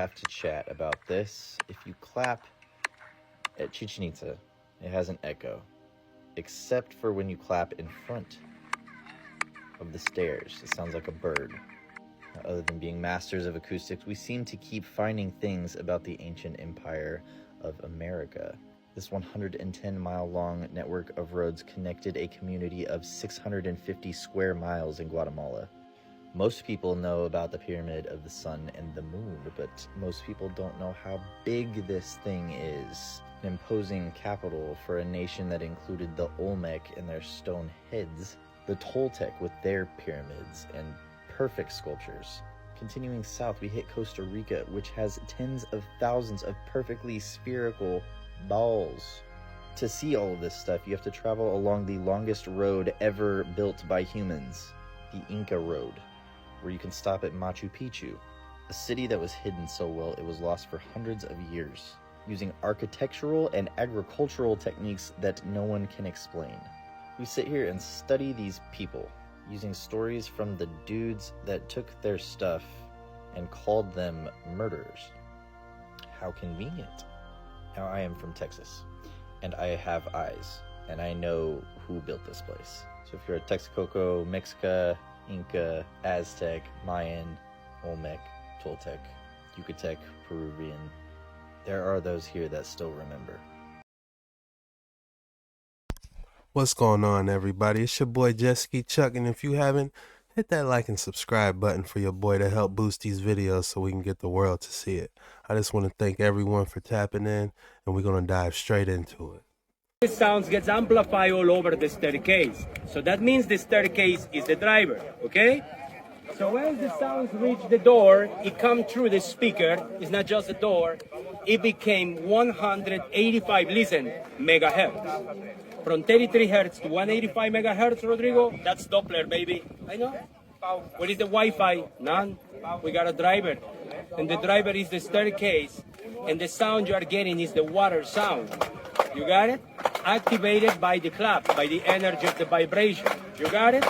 Have to chat about this. If you clap at Chichen Itza, it has an echo, except for when you clap in front of the stairs. It sounds like a bird. Other than being masters of acoustics, we seem to keep finding things about the ancient empire of America. This 110-mile-long network of roads connected a community of 650 square miles in Guatemala. Most people know about the Pyramid of the Sun and the Moon, but most people don't know how big this thing is. An imposing capital for a nation that included the Olmec and their stone heads, the Toltec with their pyramids and perfect sculptures. Continuing south, we hit Costa Rica, which has tens of thousands of perfectly spherical balls. To see all of this stuff, you have to travel along the longest road ever built by humans, the Inca Road, where you can stop at Machu Picchu, a city that was hidden so well it was lost for hundreds of years, using architectural and agricultural techniques that no one can explain. We sit here and study these people, using stories from the dudes that took their stuff and called them murderers. How convenient. Now, I am from Texas, and I have eyes, and I know who built this place. So if you're a Texcoco, Mexica, Inca, Aztec, Mayan, Olmec, Toltec, Yucatec, Peruvian, there are those here that still remember. What's going on, everybody? It's your boy JetskiChucK, and if you haven't, hit that like and subscribe button for your boy to help boost these videos so we can get the world to see it. I just want to thank everyone for tapping in, and we're going to dive straight into it. This sound gets amplified all over the staircase. So that means the staircase is the driver, okay? So as the sounds reach the door, it comes through the speaker. It's not just a door. It became 185, listen, megahertz. From 33 hertz to 185 megahertz, Rodrigo, that's Doppler, baby. I know. What is the Wi-Fi? None. We got a driver. And the driver is the staircase. And the sound you are getting is the water sound. You got it? Activated by the clap, by the energy of the vibration. You got it?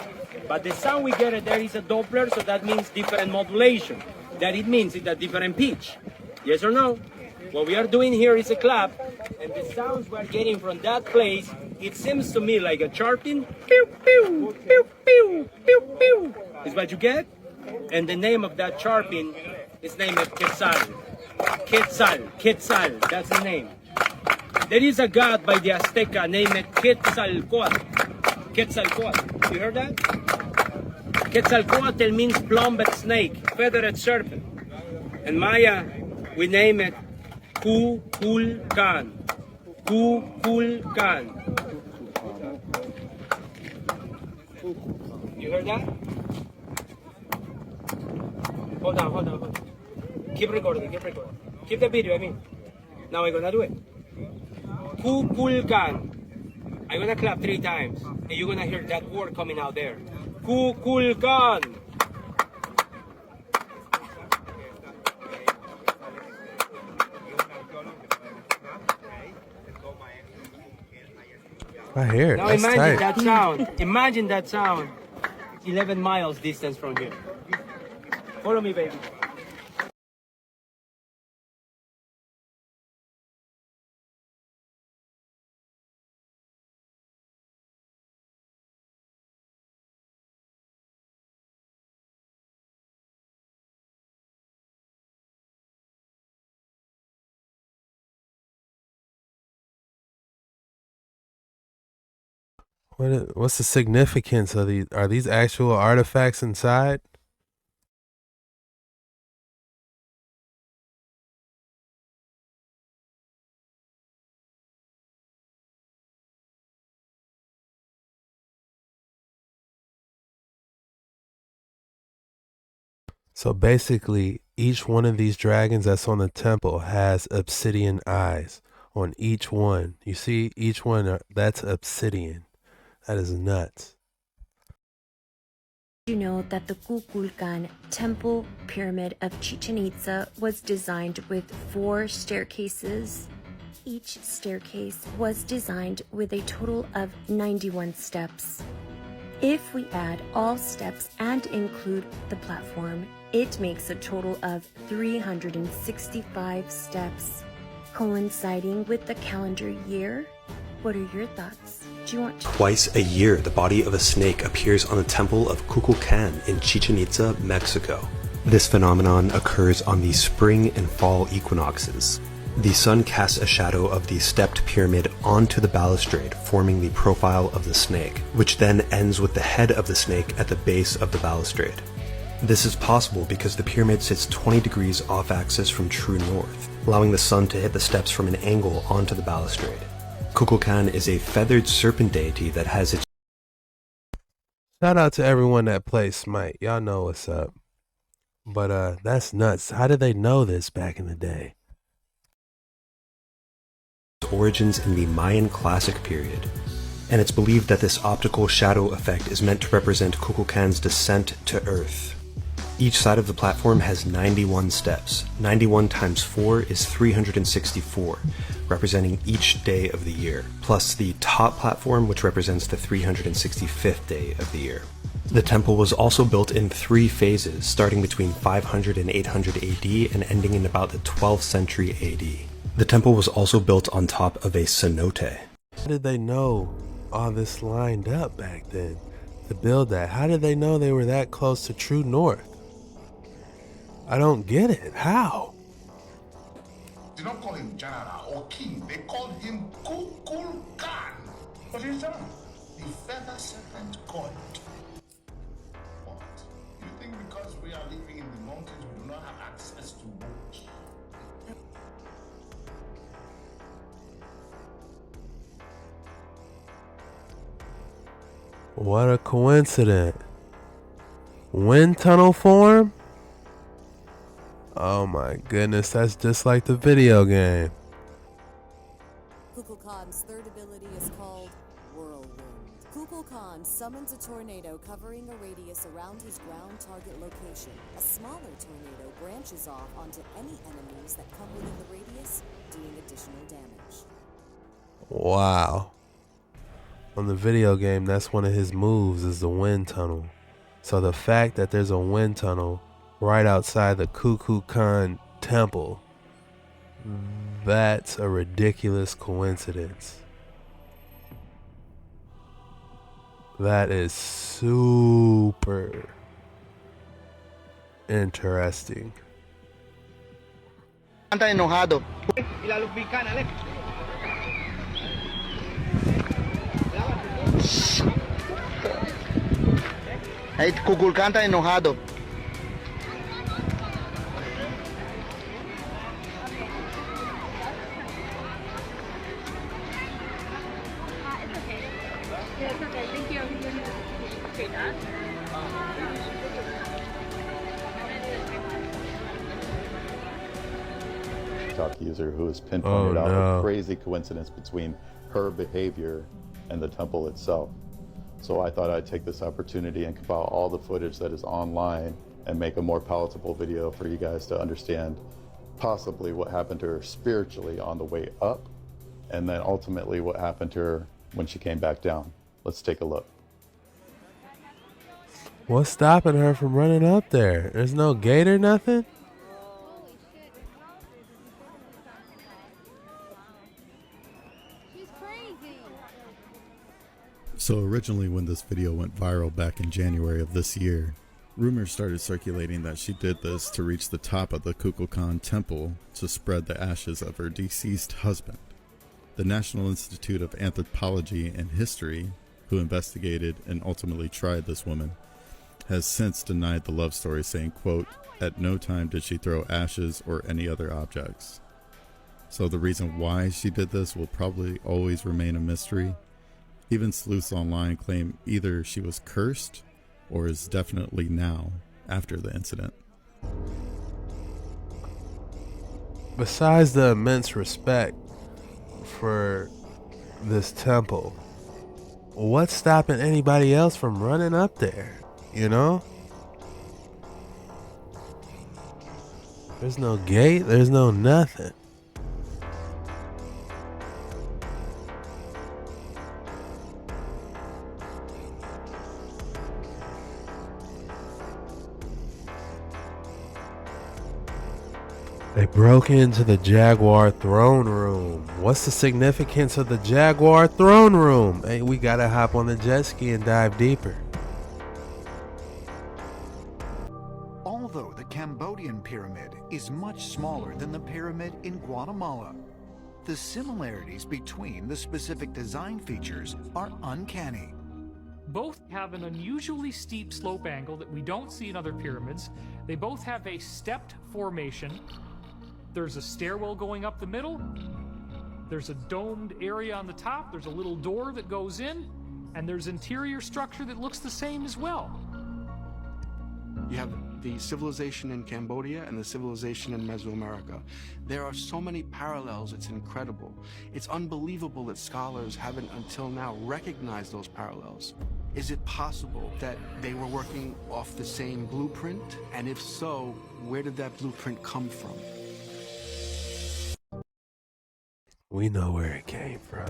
But the sound we get there is a Doppler, so that means different modulation. That it means it's a different pitch. Yes or no? What we are doing here is a clap, and the sounds we are getting from that place, it seems to me like a chirping. Pew, pew, pew, pew, pew, pew. Is what you get? And the name of that chirping is named Quetzal. Quetzal, that's the name. There is a god by the Azteca named Quetzalcoatl. Quetzalcoatl. You heard that? Quetzalcoatl means plumbed snake, feathered serpent. In Maya, we name it Kukulkan. Kukulkan. You heard that? Hold on. Keep recording. Keep the video, I mean. Now I'm gonna do it. Kukulkan. I'm gonna clap 3 times, and you're gonna hear that word coming out there. Kukulkan. I hear it. Now That's imagine tight. that sound. Imagine that sound 11 miles distance from here. Follow me, baby. What's the significance of these? Are these actual artifacts inside? So basically, each one of these dragons that's on the temple has obsidian eyes on each one. You see, each one, that's obsidian. That is nuts. You know that the Kukulkan temple pyramid of Chichen Itza was designed with 4 staircases. Each staircase was designed with a total of 91 steps. If we add all steps and include the platform, It makes a total of 365 steps, coinciding with the calendar year. What are your thoughts? Do you want to? Twice a year, the body of a snake appears on the temple of Kukulkan in Chichen Itza, Mexico. This phenomenon occurs on the spring and fall equinoxes. The sun casts a shadow of the stepped pyramid onto the balustrade, forming the profile of the snake, which then ends with the head of the snake at the base of the balustrade. This is possible because the pyramid sits 20 degrees off axis from true north, allowing the sun to hit the steps from an angle onto the balustrade. Kukulkan is a feathered serpent deity that has its... Shout out to everyone that plays Smite. Y'all know what's up. But that's nuts. How did they know this back in the day? origins in the Mayan Classic period, and it's believed that this optical shadow effect is meant to represent Kukulkan's descent to Earth. Each side of the platform has 91 steps. 91 times 4 is 364, representing each day of the year, plus the top platform, which represents the 365th day of the year. The temple was also built in 3 phases, starting between 500 and 800 AD and ending in about the 12th century AD. The temple was also built on top of a cenote. How did they know all this lined up back then to build that? How did they know they were that close to true north? I don't get it. How? They don't call him General or King. They call him Kukulkan. What is that? The feather serpent god. What? You think because we are living in the mountains, we do not have access to boats? What a coincidence. Wind tunnel form? Oh my goodness, that's just like the video game. Kukulkan's third ability is called Whirlwind. Kukulkan summons a tornado covering a radius around his ground target location. A smaller tornado branches off onto any enemies that come within the radius, doing additional damage. Wow. On the video game, that's one of his moves, is the wind tunnel. So the fact that there's a wind tunnel right outside the Kukulkan temple, that's a ridiculous coincidence. That is super interesting. Está enojado. Ahí Kukulkan está enojado. TikTok user who has pinpointed out a crazy coincidence between her behavior and the temple itself. So I thought I'd take this opportunity and compile all the footage that is online and make a more palatable video for you guys to understand possibly what happened to her spiritually on the way up, and then ultimately what happened to her when she came back down. Let's take a look. What's stopping her from running up there? There's no gate or nothing? So originally when this video went viral back in January of this year, rumors started circulating that she did this to reach the top of the Kukulkan temple to spread the ashes of her deceased husband. The National Institute of Anthropology and History, who investigated and ultimately tried this woman, has since denied the love story, saying, quote, "At no time did she throw ashes or any other objects." So the reason why she did this will probably always remain a mystery. Even sleuths online claim either she was cursed or is definitely now after the incident. Besides the immense respect for this temple, what's stopping anybody else from running up there? You know? There's no gate, there's no nothing. They broke into the Jaguar throne room. What's the significance of the Jaguar throne room? Hey, we gotta hop on the jet ski and dive deeper. Although the Cambodian pyramid is much smaller than the pyramid in Guatemala, the similarities between the specific design features are uncanny. Both have an unusually steep slope angle that we don't see in other pyramids. They both have a stepped formation. There's a stairwell going up the middle. There's a domed area on the top. There's a little door that goes in. And there's interior structure that looks the same as well. You have the civilization in Cambodia and the civilization in Mesoamerica. There are so many parallels, it's incredible. It's unbelievable that scholars haven't until now recognized those parallels. Is it possible that they were working off the same blueprint? And if so, where did that blueprint come from? We know where it came from.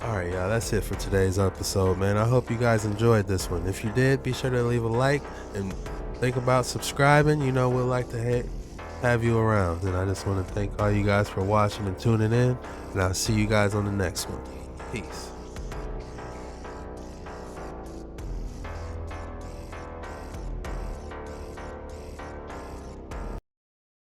Alright, y'all, that's it for today's episode, man. I hope you guys enjoyed this one. If you did, be sure to leave a like and think about subscribing. You know, we'd like to have you around. And I just want to thank all you guys for watching and tuning in. And I'll see you guys on the next one. Peace.